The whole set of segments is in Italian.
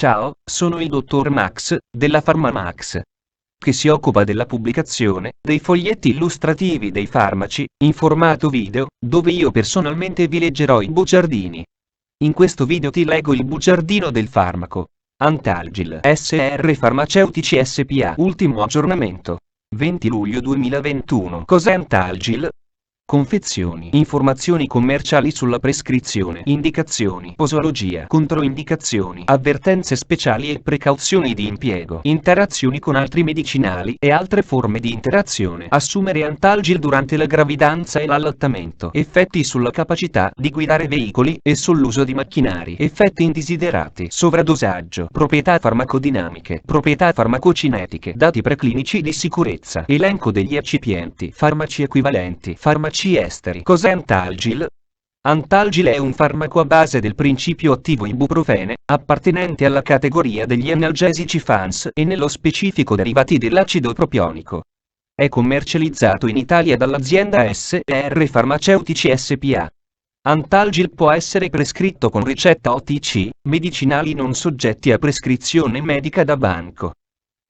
Ciao, sono il dottor Max, della PharmaMax, che si occupa della pubblicazione dei foglietti illustrativi dei farmaci, in formato video, dove io personalmente vi leggerò i bugiardini. In questo video ti leggo il bugiardino del farmaco. Antalgil SR Farmaceutici SPA. Ultimo aggiornamento. 20 luglio 2021. Cos'è Antalgil? Confezioni, informazioni commerciali sulla prescrizione, indicazioni, posologia, controindicazioni, avvertenze speciali e precauzioni di impiego, interazioni con altri medicinali e altre forme di interazione. Assumere Antalgil durante la gravidanza e l'allattamento. Effetti sulla capacità di guidare veicoli e sull'uso di macchinari. Effetti indesiderati. Sovradosaggio. Proprietà farmacodinamiche. Proprietà farmacocinetiche. Dati preclinici di sicurezza. Elenco degli eccipienti. Farmaci equivalenti. Farmaci esteri. Cos'è Antalgil? Antalgil è un farmaco a base del principio attivo ibuprofene, appartenente alla categoria degli analgesici FANS e nello specifico derivati dell'acido propionico. È commercializzato in Italia dall'azienda SR Farmaceutici SPA. Antalgil può essere prescritto con ricetta OTC, medicinali non soggetti a prescrizione medica da banco.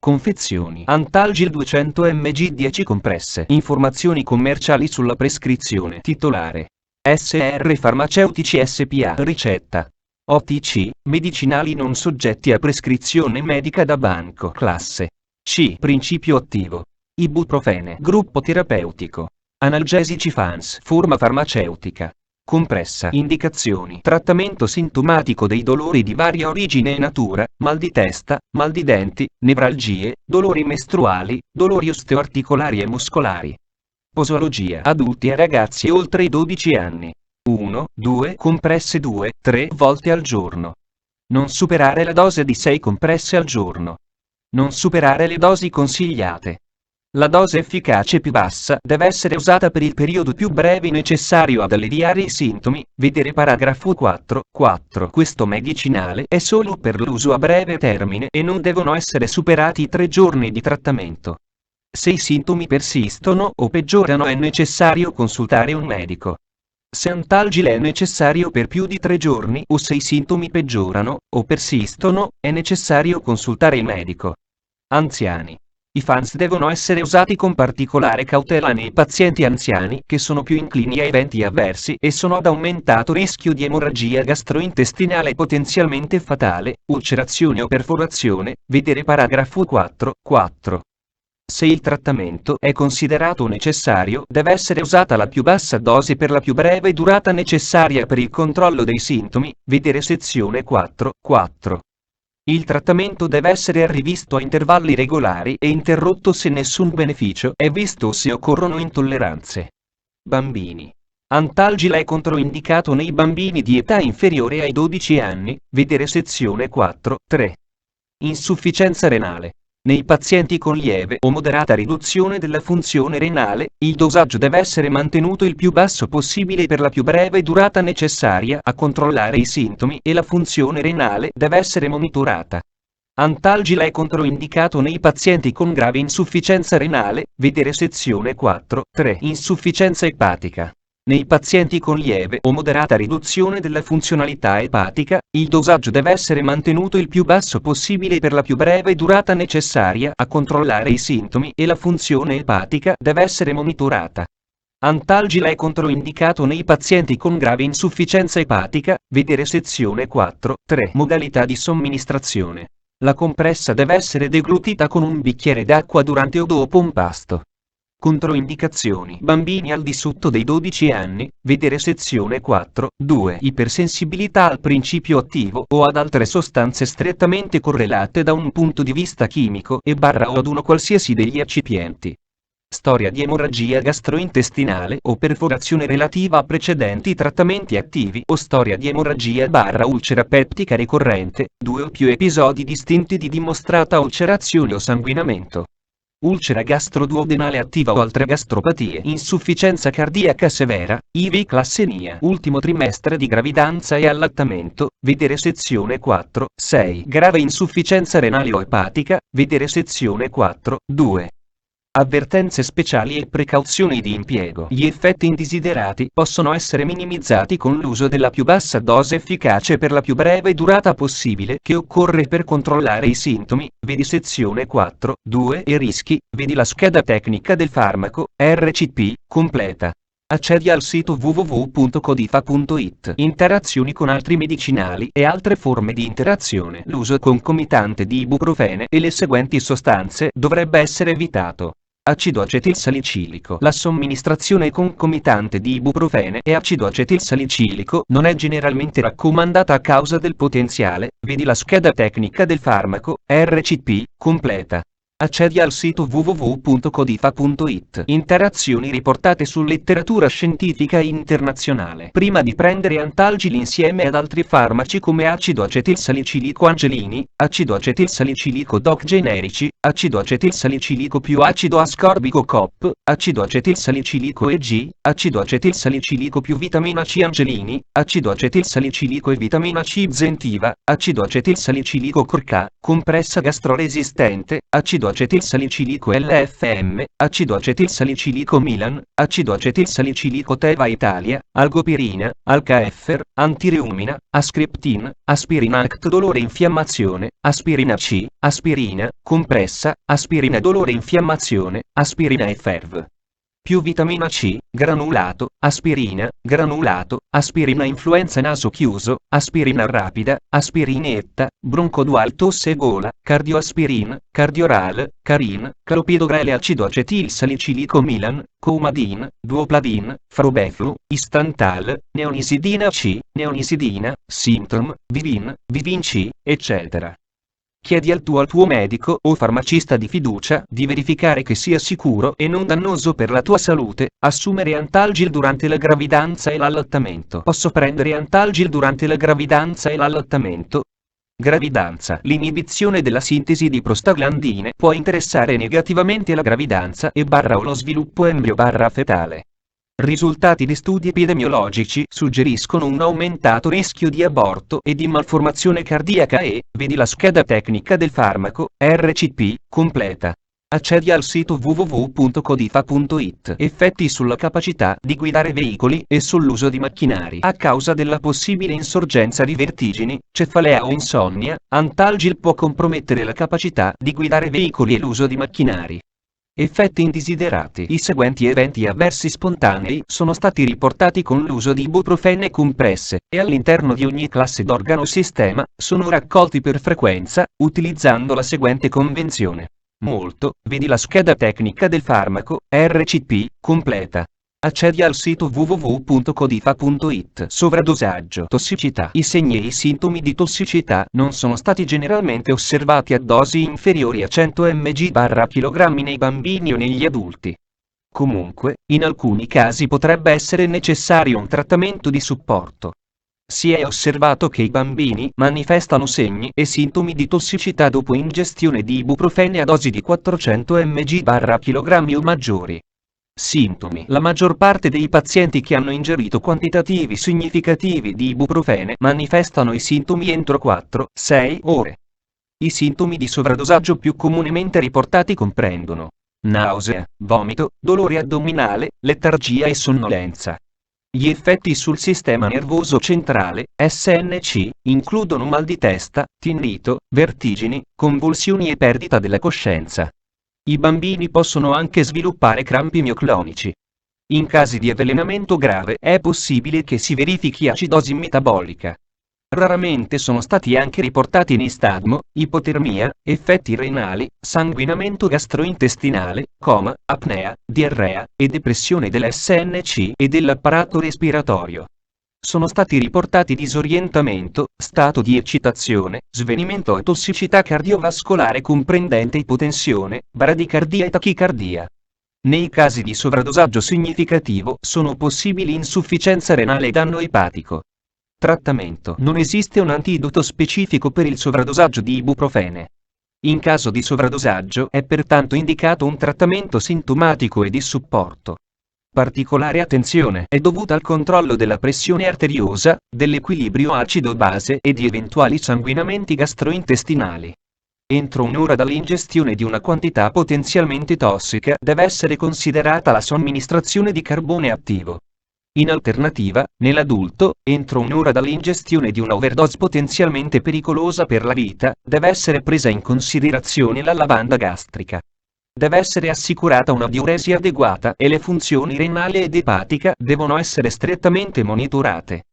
Confezioni. Antalgil 200 mg 10 compresse. Informazioni commerciali sulla prescrizione. Titolare. SR Farmaceutici SPA. Ricetta. OTC, medicinali non soggetti a prescrizione medica da banco. Classe C. Principio attivo. Ibuprofene. Gruppo terapeutico. Analgesici FANS. Forma farmaceutica. Compressa. Indicazioni. Trattamento sintomatico dei dolori di varia origine e natura, mal di testa, mal di denti, nevralgie, dolori mestruali, dolori osteoarticolari e muscolari. Posologia. Adulti e ragazzi oltre i 12 anni. 1, 2 compresse 2, 3 volte al giorno. Non superare la dose di 6 compresse al giorno. Non superare le dosi consigliate. La dose efficace più bassa deve essere usata per il periodo più breve necessario ad alleviare i sintomi, vedere paragrafo 4.4. Questo medicinale è solo per l'uso a breve termine e non devono essere superati i 3 giorni di trattamento. Se i sintomi persistono o peggiorano è necessario consultare un medico. Se Antalgil è necessario per più di 3 giorni o se i sintomi peggiorano o persistono, è necessario consultare il medico. Anziani. I FANS devono essere usati con particolare cautela nei pazienti anziani che sono più inclini a eventi avversi e sono ad aumentato rischio di emorragia gastrointestinale potenzialmente fatale, ulcerazione o perforazione, vedere paragrafo 4.4. Se il trattamento è considerato necessario, deve essere usata la più bassa dose per la più breve durata necessaria per il controllo dei sintomi, vedere sezione 4.4. Il trattamento deve essere rivisto a intervalli regolari e interrotto se nessun beneficio è visto o se occorrono intolleranze. Bambini. Antalgil è controindicato nei bambini di età inferiore ai 12 anni, vedere sezione 4.3. Insufficienza renale. Nei pazienti con lieve o moderata riduzione della funzione renale, il dosaggio deve essere mantenuto il più basso possibile per la più breve durata necessaria a controllare i sintomi e la funzione renale deve essere monitorata. Antalgil è controindicato nei pazienti con grave insufficienza renale, vedere sezione 4.3. Insufficienza epatica. Nei pazienti con lieve o moderata riduzione della funzionalità epatica, il dosaggio deve essere mantenuto il più basso possibile per la più breve durata necessaria a controllare i sintomi e la funzione epatica deve essere monitorata. Antalgil è controindicato nei pazienti con grave insufficienza epatica, vedere sezione 4.3. Modalità di somministrazione. La compressa deve essere deglutita con un bicchiere d'acqua durante o dopo un pasto. Controindicazioni. Bambini al di sotto dei 12 anni, vedere sezione 4.2. Ipersensibilità al principio attivo o ad altre sostanze strettamente correlate da un punto di vista chimico o ad uno qualsiasi degli eccipienti. Storia di emorragia gastrointestinale o perforazione relativa a precedenti trattamenti attivi o storia di emorragia ulcera peptica ricorrente, 2 o più episodi distinti di dimostrata ulcerazione o sanguinamento. Ulcera gastroduodenale attiva o altre gastropatie. Insufficienza cardiaca severa, ivi-classenia. Ultimo trimestre di gravidanza e allattamento, vedere sezione 4.6. Grave insufficienza renale o epatica, vedere sezione 4.2. Avvertenze speciali e precauzioni di impiego. Gli effetti indesiderati possono essere minimizzati con l'uso della più bassa dose efficace per la più breve durata possibile che occorre per controllare i sintomi, vedi sezione 4.2 e rischi, vedi la scheda tecnica del farmaco, RCP, completa. Accedi al sito www.codifa.it. Interazioni con altri medicinali e altre forme di interazione. L'uso concomitante di ibuprofene e le seguenti sostanze dovrebbe essere evitato. Acido acetilsalicilico. La somministrazione concomitante di ibuprofene e acido acetilsalicilico non è generalmente raccomandata a causa del potenziale, vedi la scheda tecnica del farmaco, RCP, completa. Accedi al sito www.codifa.it. Interazioni riportate su letteratura scientifica internazionale. Prima di prendere Antalgil insieme ad altri farmaci come acido acetilsalicilico Angelini, acido acetilsalicilico DOC generici, acido acetilsalicilico più acido ascorbico COP, acido acetilsalicilico EG, acido acetilsalicilico più vitamina C Angelini, acido acetilsalicilico e vitamina C Zentiva, acido acetilsalicilico CRK, compressa gastroresistente, acido acetilsalicilico LFM, acido acetilsalicilico Milan, acido acetilsalicilico Teva Italia, algopirina, alka-effer, antireumina, ascriptin, aspirina ACT dolore infiammazione, aspirina C, aspirina, compressa, aspirina dolore infiammazione, aspirina Efferv. Più vitamina C, granulato, aspirina influenza naso chiuso, aspirina rapida, aspirinetta, broncodual tosse e gola, cardioaspirin, cardioral, carin, clopidogrel acido acetilsalicilico Milan, coumadin, duopladin, frobeflu, istantal, neonisidina C, neonisidina, symptom, vivin C, eccetera. Chiedi al tuo medico o farmacista di fiducia di verificare che sia sicuro e non dannoso per la tua salute assumere Antalgil durante la gravidanza e l'allattamento. Posso prendere Antalgil durante la gravidanza e l'allattamento? Gravidanza. L'inibizione della sintesi di prostaglandine può interessare negativamente la gravidanza o lo sviluppo embrio-fetale. Risultati di studi epidemiologici suggeriscono un aumentato rischio di aborto e di malformazione cardiaca e, vedi la scheda tecnica del farmaco, RCP, completa. Accedi al sito www.codifa.it. Effetti sulla capacità di guidare veicoli e sull'uso di macchinari. A causa della possibile insorgenza di vertigini, cefalea o insonnia, Antalgil può compromettere la capacità di guidare veicoli e l'uso di macchinari. Effetti indesiderati. I seguenti eventi avversi spontanei sono stati riportati con l'uso di ibuprofene compresse, e all'interno di ogni classe d'organo-sistema, sono raccolti per frequenza, utilizzando la seguente convenzione. Molto, vedi la scheda tecnica del farmaco, RCP, completa. Accedi al sito www.codifa.it. Sovradosaggio. Tossicità. I segni e i sintomi di tossicità non sono stati generalmente osservati a dosi inferiori a 100 mg/kg nei bambini o negli adulti. Comunque, in alcuni casi potrebbe essere necessario un trattamento di supporto. Si è osservato che i bambini manifestano segni e sintomi di tossicità dopo ingestione di ibuprofene a dosi di 400 mg/kg o maggiori. Sintomi. La maggior parte dei pazienti che hanno ingerito quantitativi significativi di ibuprofene manifestano i sintomi entro 4-6 ore. I sintomi di sovradosaggio più comunemente riportati comprendono nausea, vomito, dolore addominale, letargia e sonnolenza. Gli effetti sul sistema nervoso centrale, SNC, includono mal di testa, tinnitus, vertigini, convulsioni e perdita della coscienza. I bambini possono anche sviluppare crampi mioclonici. In casi di avvelenamento grave è possibile che si verifichi acidosi metabolica. Raramente sono stati anche riportati nistagmo, ipotermia, effetti renali, sanguinamento gastrointestinale, coma, apnea, diarrea e depressione dell'SNC e dell'apparato respiratorio. Sono stati riportati disorientamento, stato di eccitazione, svenimento e tossicità cardiovascolare comprendente ipotensione, bradicardia e tachicardia. Nei casi di sovradosaggio significativo sono possibili insufficienza renale e danno epatico. Trattamento. Non esiste un antidoto specifico per il sovradosaggio di ibuprofene. In caso di sovradosaggio è pertanto indicato un trattamento sintomatico e di supporto. Particolare attenzione è dovuta al controllo della pressione arteriosa, dell'equilibrio acido-base e di eventuali sanguinamenti gastrointestinali. Entro un'ora dall'ingestione di una quantità potenzialmente tossica deve essere considerata la somministrazione di carbone attivo. In alternativa, nell'adulto, entro un'ora dall'ingestione di una overdose potenzialmente pericolosa per la vita, deve essere presa in considerazione la lavanda gastrica. Deve essere assicurata una diuresi adeguata e le funzioni renale ed epatica devono essere strettamente monitorate.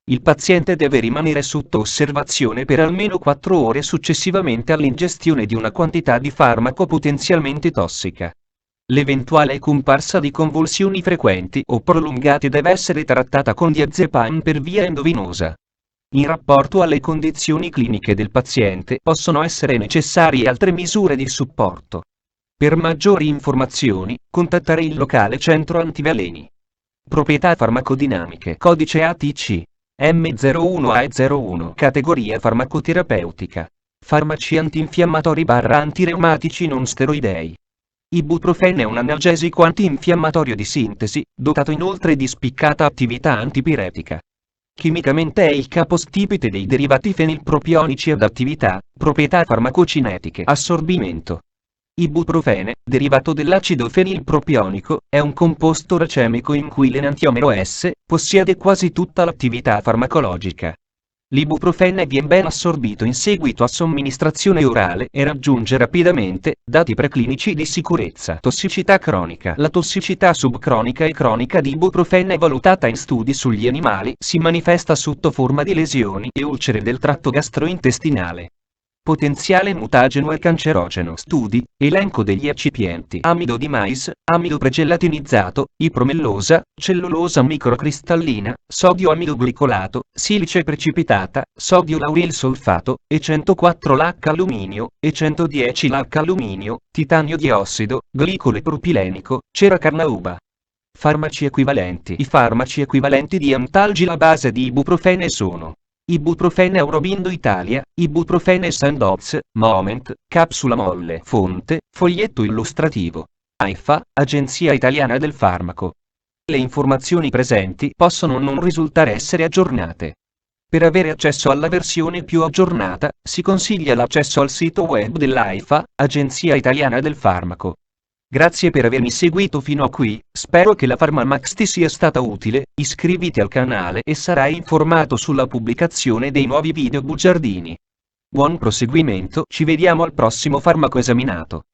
Il paziente deve rimanere sotto osservazione per almeno 4 ore successivamente all'ingestione di una quantità di farmaco potenzialmente tossica. L'eventuale comparsa di convulsioni frequenti o prolungate deve essere trattata con diazepam per via endovenosa. In rapporto alle condizioni cliniche del paziente possono essere necessarie altre misure di supporto. Per maggiori informazioni, contattare il locale centro antiveleni. Proprietà farmacodinamiche. Codice ATC. M01A01. Categoria farmacoterapeutica. Farmaci antinfiammatori/antireumatici non steroidei. Ibuprofene è un analgesico antinfiammatorio di sintesi, dotato inoltre di spiccata attività antipiretica. Chimicamente è il capostipite dei derivati fenilpropionici ad attività, proprietà farmacocinetiche. Assorbimento. Ibuprofene, derivato dell'acido fenilpropionico, è un composto racemico in cui l'enantiomero S possiede quasi tutta l'attività farmacologica. L'ibuprofene viene ben assorbito in seguito a somministrazione orale e raggiunge rapidamente dati preclinici di sicurezza. Tossicità cronica. La tossicità subcronica e cronica di ibuprofene valutata in studi sugli animali si manifesta sotto forma di lesioni e ulcere del tratto gastrointestinale. Potenziale mutageno e cancerogeno. Studi, elenco degli eccipienti: amido di mais, amido pregelatinizzato, ipromellosa, cellulosa microcristallina, sodio amido glicolato, silice precipitata, sodio lauril solfato, E104L alluminio, E110L alluminio, titanio diossido, glicole propilenico, cera carnauba. Farmaci equivalenti. I farmaci equivalenti di Antalgil a base di ibuprofene sono: Ibuprofene Aurobindo Italia, Ibuprofene Sandoz, Moment, capsula molle. Fonte, foglietto illustrativo. AIFA, Agenzia Italiana del Farmaco. Le informazioni presenti possono non risultare essere aggiornate. Per avere accesso alla versione più aggiornata, si consiglia l'accesso al sito web dell'AIFA, Agenzia Italiana del Farmaco. Grazie per avermi seguito fino a qui, spero che la PharmaMax ti sia stata utile, iscriviti al canale e sarai informato sulla pubblicazione dei nuovi video bugiardini. Buon proseguimento, ci vediamo al prossimo farmaco esaminato.